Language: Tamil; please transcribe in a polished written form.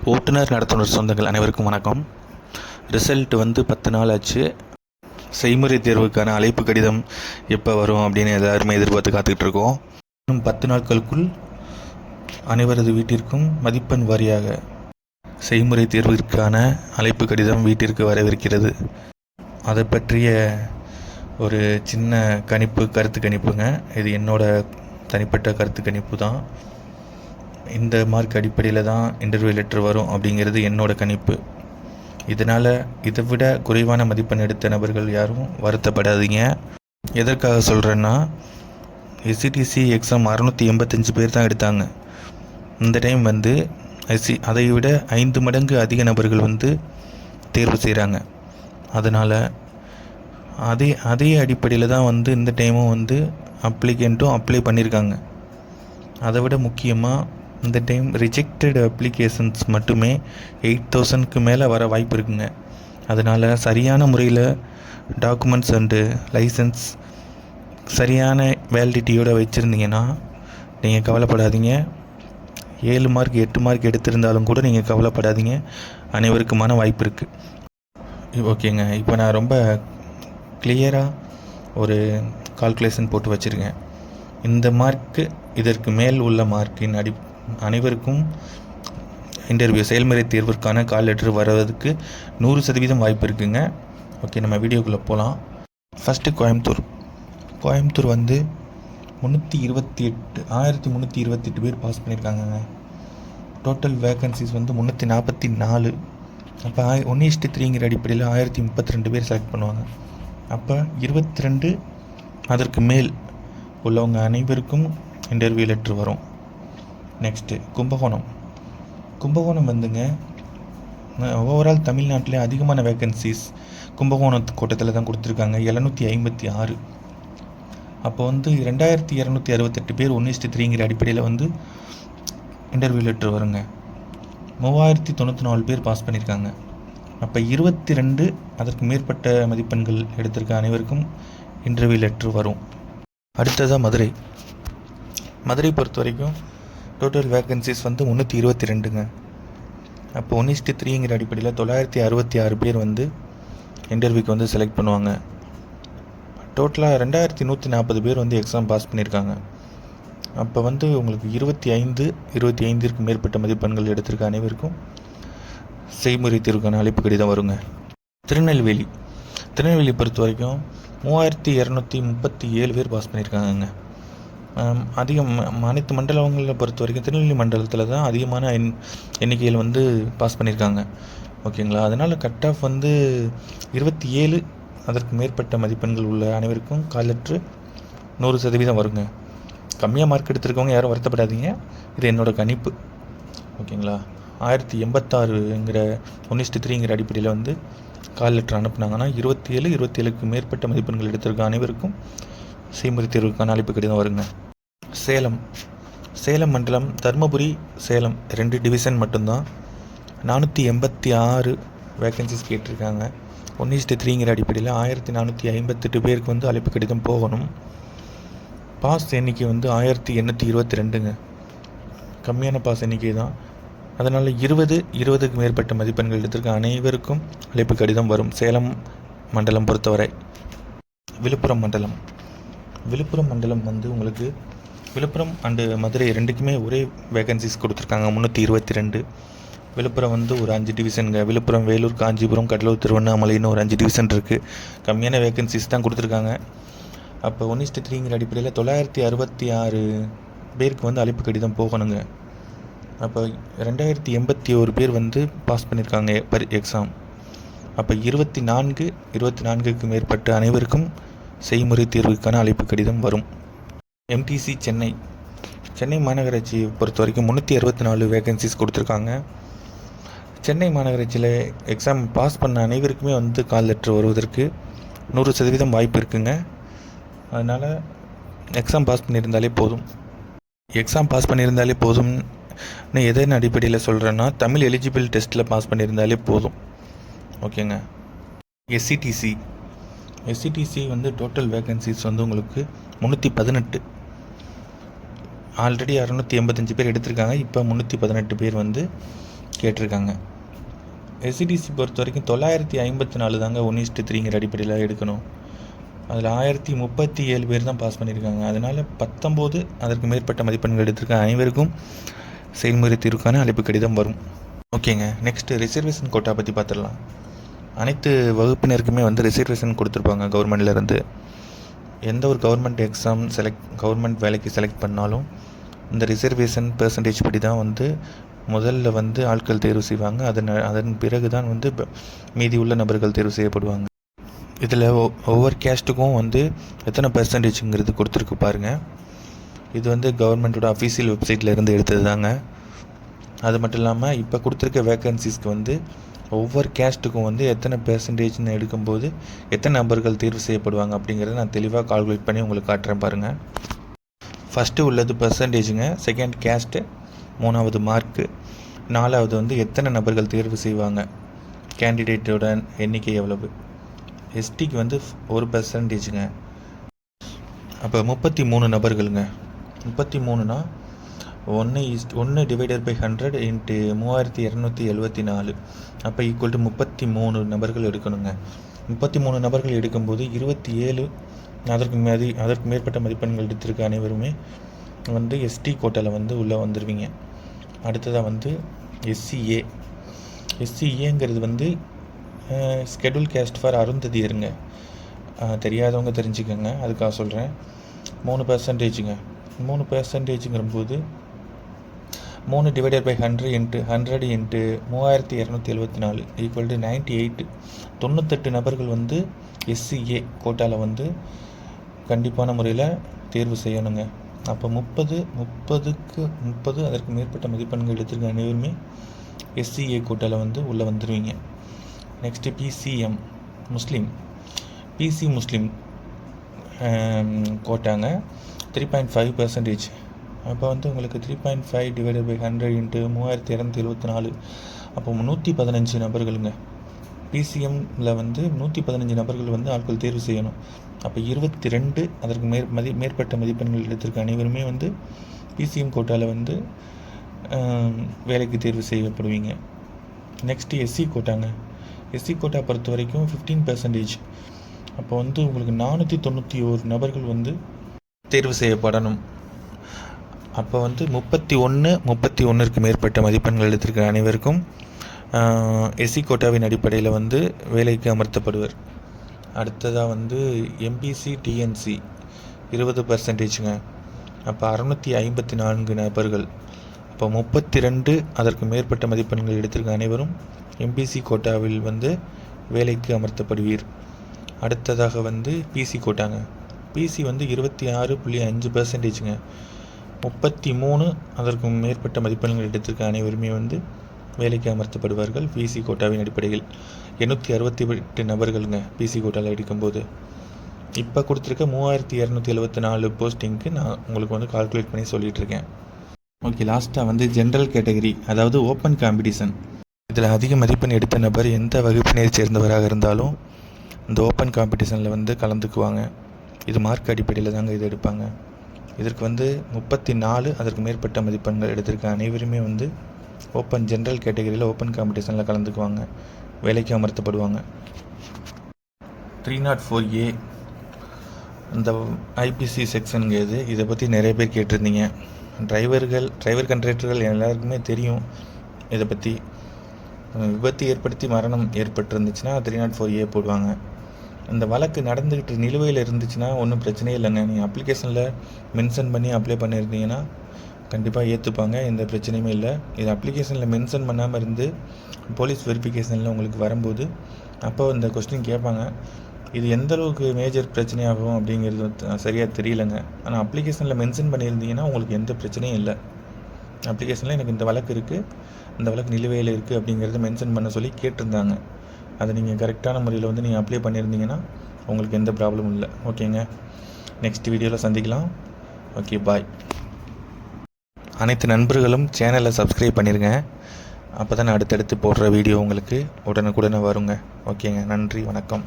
ஓட்டுநர் நடத்துனர் சொந்தங்கள் அனைவருக்கும் வணக்கம். ரிசல்ட் வந்து 10 நாள் ஆச்சு. செய்முறை தேர்வுக்கான அழைப்பு கடிதம் எப்போ வரும் அப்படின்னு எல்லாருமே எதிர்பார்த்து காத்துக்கிட்டு இருக்கோம். இன்னும் 10 நாட்களுக்குள் அனைவரது வீட்டிற்கும் மதிப்பெண் வாரியாக செய்முறை தேர்விற்கான அழைப்பு கடிதம் வீட்டிற்கு வரவிருக்கிறது. அதை பற்றிய ஒரு சின்ன கருத்து கணிப்புங்க. இது என்னோட தனிப்பட்ட கருத்து கணிப்பு தான். இந்த மார்க் அடிப்படையில் தான் இன்டர்வியூ லெட்டர் வரும் அப்படிங்கிறது என்னோட கணிப்பு. இதனால் இதை விட குறைவான மதிப்பெண் எடுத்த நபர்கள் யாரும் வருத்தப்படாதீங்க. எதற்காக சொல்கிறேன்னா, எஸ்சிடிசி எக்ஸாம் 685 பேர் தான் எடுத்தாங்க. இந்த டைம் வந்து அதை விட 5 மடங்கு அதிக நபர்கள் வந்து தேர்வு செய்கிறாங்க. அதனால் அதே அடிப்படையில் தான் வந்து இந்த டைமும் வந்து அப்ளிகண்ட்டும் அப்ளை பண்ணியிருக்காங்க. அதை விட முக்கியமாக இந்த டைம் ரிஜெக்டட் அப்ளிகேஷன்ஸ் மட்டுமே 8000க்கு மேலே வர வாய்ப்பு இருக்குங்க. அதனால் சரியான முறையில் டாக்குமெண்ட்ஸ் அண்டு லைசன்ஸ் சரியான வேலிடிட்டியோடு வச்சுருந்தீங்கன்னா நீங்கள் கவலைப்படாதீங்க. 7 மார்க் 8 மார்க் எடுத்திருந்தாலும் கூட நீங்கள் கவலைப்படாதீங்க. அனைவருக்குமான வாய்ப்பு இருக்குது. ஓகேங்க, இப்போ நான் ரொம்ப கிளியராக ஒரு கால்குலேஷன் போட்டு வச்சுருக்கேன். இந்த மார்க்கு இதற்கு மேல் உள்ள மார்க்கின் அனைவருக்கும் இன்டர்வியூ செயல்முறை தேர்விற்கான கால் லெட்டர் வருவதற்கு 100% வாய்ப்பு இருக்குங்க. ஓகே, நம்ம வீடியோக்குள்ளே போகலாம். ஃபஸ்ட்டு கோயம்புத்தூர் வந்து 1328 பேர் பாஸ் பண்ணியிருக்காங்கங்க. டோட்டல் வேக்கன்சிஸ் வந்து 344. அப்போ 1:3ங்கிற அடிப்படையில் 1032 பேர் செலக்ட் பண்ணுவாங்க. அப்போ 22 அதற்கு மேல் உள்ளவங்க அனைவருக்கும் இன்டர்வியூ லெட்டர் வரும். நெக்ஸ்ட்டு கும்பகோணம் வந்துங்க, ஓவரால் தமிழ்நாட்டிலே அதிகமான வேக்கன்சிஸ் கும்பகோணம் கோட்டத்தில் தான் கொடுத்துருக்காங்க, 756. அப்போ வந்து 2268 பேர் 1:3ங்கிற அடிப்படையில் வந்து இன்டர்வியூ லெட்டர் வருங்க. 3094 பேர் பாஸ் பண்ணியிருக்காங்க. அப்போ 22 அதற்கு மேற்பட்ட மதிப்பெண்கள் எடுத்திருக்க அனைவருக்கும் இன்டர்வியூ லெட்டர் வரும். அடுத்ததாக மதுரை பொறுத்த வரைக்கும் டோட்டல் வேக்கன்சிஸ் வந்து 322ங்க. அப்போ 1:3ங்கிற அடிப்படையில் 966 பேர் வந்து இன்டர்வியூக்கு வந்து செலக்ட் பண்ணுவாங்க. டோட்டலாக 2140 பேர் வந்து எக்ஸாம் பாஸ் பண்ணியிருக்காங்க. அப்போ வந்து உங்களுக்கு 25க்கு மேற்பட்ட மதிப்பெண்கள் எடுத்திருக்க அனைவருக்கும் செய்முறை தேர்வுக்கான அழைப்பு கடிதம் வருங்க. திருநெல்வேலி பொறுத்த வரைக்கும் 3237 பேர் பாஸ் பண்ணியிருக்காங்கங்க. அனைத்து மண்டலங்களை பொறுத்த வரைக்கும் திருநெல்வேலி மண்டலத்தில் தான் அதிகமான எண்ணிக்கையில் வந்து பாஸ் பண்ணியிருக்காங்க. ஓகேங்களா, அதனால் கட் ஆஃப் வந்து 27 அதற்கு மேற்பட்ட மதிப்பெண்கள் உள்ள அனைவருக்கும் கால் லெட்ரு 100% வருங்க. கம்மியாக மார்க் எடுத்திருக்கவங்க யாரும் வருத்தப்படாதீங்க. இது என்னோட கணிப்பு. ஓகேங்களா, 1086ங்கிற 1:3ங்கிற அடிப்படையில் வந்து கால் லெட்டர் அனுப்புனாங்கன்னா 27க்கு மேற்பட்ட மதிப்பெண்கள் எடுத்திருக்க அனைவருக்கும் செய்முறை தேர்வுக்கான அழைப்பு கடிதம் வருங்க. சேலம் மண்டலம், தருமபுரி, சேலம் 2 டிவிஷன் மட்டும்தான் 486 வேக்கன்சிஸ் கேட்டிருக்காங்க. 1:3ங்கிற அடிப்படையில் 1458 பேருக்கு வந்து அழைப்பு கடிதம் போகணும். பாஸ் எண்ணிக்கை வந்து 1822ங்க. கம்மியான பாஸ் எண்ணிக்கை தான். அதனால் 20க்கு மேற்பட்ட மதிப்பெண்கள் எடுத்திருக்க அனைவருக்கும் அழைப்பு கடிதம் வரும். சேலம் மண்டலம் பொறுத்தவரை. விழுப்புரம் மண்டலம் வந்து உங்களுக்கு விழுப்புரம் அண்டு மதுரை 2க்குமே ஒரே வேகன்சிஸ் கொடுத்துருக்காங்க, 322. விழுப்புரம் வந்து ஒரு 5 டிவிஷனுங்க. விழுப்புரம், வேலூர், காஞ்சிபுரம், கடலூர், திருவண்ணாமலைன்னு ஒரு 5 டிவிஷன் இருக்குது. கம்மியான வேகன்சிஸ் தான் கொடுத்துருக்காங்க. அப்போ 1:3ங்கிற அடிப்படையில் 966 பேருக்கு வந்து அழைப்பு கடிதம் போகணுங்க. அப்போ 2081 பேர் வந்து பாஸ் பண்ணியிருக்காங்க எக்ஸாம். அப்போ 24க்கு மேற்பட்ட அனைவருக்கும் செய்முறை தேர்வுக்கான அழைப்பு கடிதம் வரும். எம்டிசி சென்னை மாநகராட்சி பொறுத்த வரைக்கும் 364 வேகன்சிஸ் கொடுத்துருக்காங்க. சென்னை மாநகராட்சியில் எக்ஸாம் பாஸ் பண்ண அனைவருக்குமே வந்து கால் லெட்டர் வருவதற்கு 100% வாய்ப்பு இருக்குங்க. அதனால் எக்ஸாம் பாஸ் பண்ணியிருந்தாலே போதும்னு எதன் அடிப்படையில் சொல்கிறேன்னா, தமிழ் எலிஜிபிள் டெஸ்ட்டில் பாஸ் பண்ணியிருந்தாலே போதும். ஓகேங்க. எஸ்சிடிசி வந்து டோட்டல் வேகன்சிஸ் வந்து உங்களுக்கு 318. ஆல்ரெடி 685 பேர் எடுத்திருக்காங்க. இப்போ 318 பேர் வந்து கேட்டிருக்காங்க. எஸ்சிடிசி பொறுத்த வரைக்கும் 954 தாங்க 1:3ங்கிற அடிப்படையில் எடுக்கணும். அதில் 1037 பேர் தான் பாஸ் பண்ணியிருக்காங்க. அதனால் 19 அதற்கு மேற்பட்ட மதிப்பெண்கள் எடுத்திருக்க அனைவருக்கும் செயல்முறை தீர்வுக்கான அழைப்பு கடிதம் வரும். ஓகேங்க. நெக்ஸ்ட்டு ரிசர்வேஷன் கோட்டா பற்றி பார்த்துடலாம். அனைத்து வகுப்பினருக்குமே ரிசர்வேஷன் கொடுத்துருப்பாங்க கவர்மெண்ட்லேருந்து. எந்த ஒரு கவர்மெண்ட் எக்ஸாம் கவர்மெண்ட் வேலைக்கு செலக்ட் பண்ணாலும் இந்த ரிசர்வேஷன் பெர்சன்டேஜ் படி தான் முதல்ல ஆட்கள் தேர்வு செய்வாங்க. அதன் பிறகு தான் மீதி உள்ள நபர்கள் தேர்வு செய்யப்படுவாங்க. இதில் ஒவ்வொரு கேஸ்ட்டுக்கும் எத்தனை பெர்சன்டேஜுங்கிறது கொடுத்துருக்கு பாருங்கள். இது கவர்மெண்ட்டோட அஃபீஷியல் வெப்சைட்டில் இருந்து எடுத்தது தாங்க. அது மட்டும் இல்லாமல் இப்போ கொடுத்துருக்க வேக்கன்சிஸ்க்கு ஒவ்வொரு கேஸ்ட்டுக்கும் எத்தனை பெர்சன்டேஜ்னு எடுக்கும்போது எத்தனை நபர்கள் தேர்வு செய்யப்படுவாங்க அப்படிங்கிறத நான் தெளிவாக கால்குலேட் பண்ணி உங்களுக்கு காட்டுறேன் பாருங்கள். ஃபஸ்ட்டு உள்ளது பெர்சன்டேஜுங்க, செகண்ட் கேஸ்ட்டு, மூணாவது மார்க்கு, நாலாவது எத்தனை நபர்கள் தேர்வு செய்வாங்க, கேண்டிடேட்டோட எண்ணிக்கை எவ்வளவு. எஸ்டிக்கு 1%. அப்போ 33 நபர்களுங்க. 33னா 1 டிவைடட் பை 100 இன்ட்டு 3274. அப்போ ஈக்குவல் டு 33 நபர்கள் எடுக்கணுங்க. 33 நபர்கள் எடுக்கும்போது 27 அதற்கு மேற்பட்ட மதிப்பெண்கள் எடுத்திருக்க அனைவருமே எஸ்டி கோட்டாவில் உள்ளே வந்துடுவீங்க. அடுத்ததாக எஸ்சிஏ. எஸ்சிஏங்கிறது ஸ்கெடியூல் கேஸ்ட் ஃபார் அருந்ததியருங்க. தெரியாதவங்க தெரிஞ்சுக்கோங்க, அதுக்காக சொல்கிறேன். 3%. 3%ங்கிறபோது 3 divided by 100 into 3274 equal to 98. 98 நபர்கள் எஸ்சிஏ கோட்டாவில் கண்டிப்பான முறையில் தேர்வு செய்யணுங்க. அப்போ 30 அதற்கு மேற்பட்ட மதிப்பெண்கள் எடுத்திருக்க அனைவருமே எஸ்சிஏ கோட்டாவில் உள்ளே வந்துடுவீங்க. நெக்ஸ்ட்டு பிசிஎம் முஸ்லீம். முஸ்லீம் கோட்டாங்க 3.5%. அப்போ உங்களுக்கு 3.5 டிவைடட் பை 100 இன்ட்டு 3274. அப்போ 115 நபர்களுங்க. பிசிஎம்மில் 115 நபர்கள் ஆட்கள் தேர்வு செய்யணும். அப்போ 22 அதற்கு மேற்பட்ட மதிப்பெண்கள் எடுத்திருக்க அனைவருமே பிசிஎம் கோட்டாவில் வேலைக்கு தேர்வு செய்யப்படுவீங்க. நெக்ஸ்ட்டு எஸ்சி கோட்டாங்க. எஸ்சி கோட்டா பொறுத்த வரைக்கும் 15%. அப்போ உங்களுக்கு 491 நபர்கள் தேர்வு செய்யப்படணும். அப்போ 31க்கு மேற்பட்ட மதிப்பெண்கள் எடுத்திருக்கிற அனைவருக்கும் எஸ்சி கோட்டாவின் அடிப்படையில் வேலைக்கு அமர்த்தப்படுவர். அடுத்ததாக எம்பிசி டிஎன்சி 20%ங்க. அப்போ 654 நபர்கள். அப்போ 32 அதற்கு மேற்பட்ட மதிப்பெண்கள் எடுத்திருக்க அனைவரும் எம்பிசி கோட்டாவில் வேலைக்கு அமர்த்தப்படுவீர். அடுத்ததாக பிசி கோட்டாங்க. பிசி 26.5%ங்க. 33 அதற்கு மேற்பட்ட மதிப்பெண்கள் எடுத்திருக்க அனைவருமே வேலைக்கு அமர்த்தப்படுவார்கள் பிசி கோட்டாவின் அடிப்படையில். 868 நபர்களுங்க பிசி கோட்டாவில் எடுக்கும்போது. இப்போ கொடுத்துருக்க 3274 போஸ்டிங்க்கு நான் உங்களுக்கு கால்குலேட் பண்ணி சொல்லிகிட்ருக்கேன். ஓகே, லாஸ்ட்டாக ஜென்ரல் கேட்டகரி, அதாவது ஓப்பன் காம்படிஷன். இதில் அதிக மதிப்பெண் எடுத்த நபர் எந்த வகுப்பினை சேர்ந்தவராக இருந்தாலும் இந்த ஓப்பன் காம்படிஷனில் கலந்துக்குவாங்க. இது மார்க் அடிப்படையில் தாங்க இது எடுப்பாங்க. இதற்கு 34 அதற்கு மேற்பட்ட மதிப்பெண்கள் எடுத்திருக்க அனைவருமே ஓப்பன் ஜென்ரல் கேட்டகரியில் ஓப்பன் காம்படிஷனில் கலந்துக்குவாங்க, வேலைக்கு அமர்த்தப்படுவாங்க. 304A இந்த ஐபிசி செக்ஷனுங்கிறது. இதை பற்றி நிறைய பேர் கேட்டிருந்தீங்க. டிரைவர் கண்ட்ராக்டர்கள் எல்லாருக்குமே தெரியும் இதை பற்றி. விபத்து ஏற்படுத்தி மரணம் ஏற்பட்டிருந்துச்சுன்னா 304A போடுவாங்க. இந்த வழக்கு நடந்துக்கிட்டு நிலுவையில் இருந்துச்சுன்னா ஒன்றும் பிரச்சனையே இல்லைங்க. நீங்கள் அப்ளிகேஷனில் மென்ஷன் பண்ணி அப்ளை பண்ணியிருந்தீங்கன்னா கண்டிப்பாக ஏற்றுப்பாங்க, எந்த பிரச்சனையுமே இல்லை. இது அப்ளிகேஷனில் மென்ஷன் பண்ணாமல் இருந்து போலீஸ் வெரிஃபிகேஷனில் உங்களுக்கு வரும்போது அப்போ இந்த கொஸ்டின் கேட்பாங்க. இது எந்த அளவுக்கு மேஜர் பிரச்சனையாகும் அப்படிங்கிறது சரியாக தெரியலைங்க. ஆனால் அப்ளிகேஷனில் மென்ஷன் பண்ணியிருந்தீங்கன்னா உங்களுக்கு எந்த பிரச்சனையும் இல்லை. அப்ளிகேஷனில் எனக்கு இந்த வழக்கு இருக்குது, இந்த வழக்கு நிலுவையில் இருக்குது அப்படிங்கிறத மென்ஷன் பண்ண சொல்லி கேட்டிருந்தாங்க. அதை நீங்கள் கரெக்டான முறையில் நீங்கள் அப்ளை பண்ணியிருந்தீங்கன்னா உங்களுக்கு எந்த ப்ராப்ளமும் இல்லை. ஓகேங்க, நெக்ஸ்ட் வீடியோவில் சந்திக்கலாம். ஓகே, பாய். அனைத்து நண்பர்களும் சேனலை சப்ஸ்கிரைப் பண்ணிடுங்க. அப்போ தான் அடுத்தடுத்து போடுற வீடியோ உங்களுக்கு உடனுக்குடனே வருங்க. ஓகேங்க, நன்றி, வணக்கம்.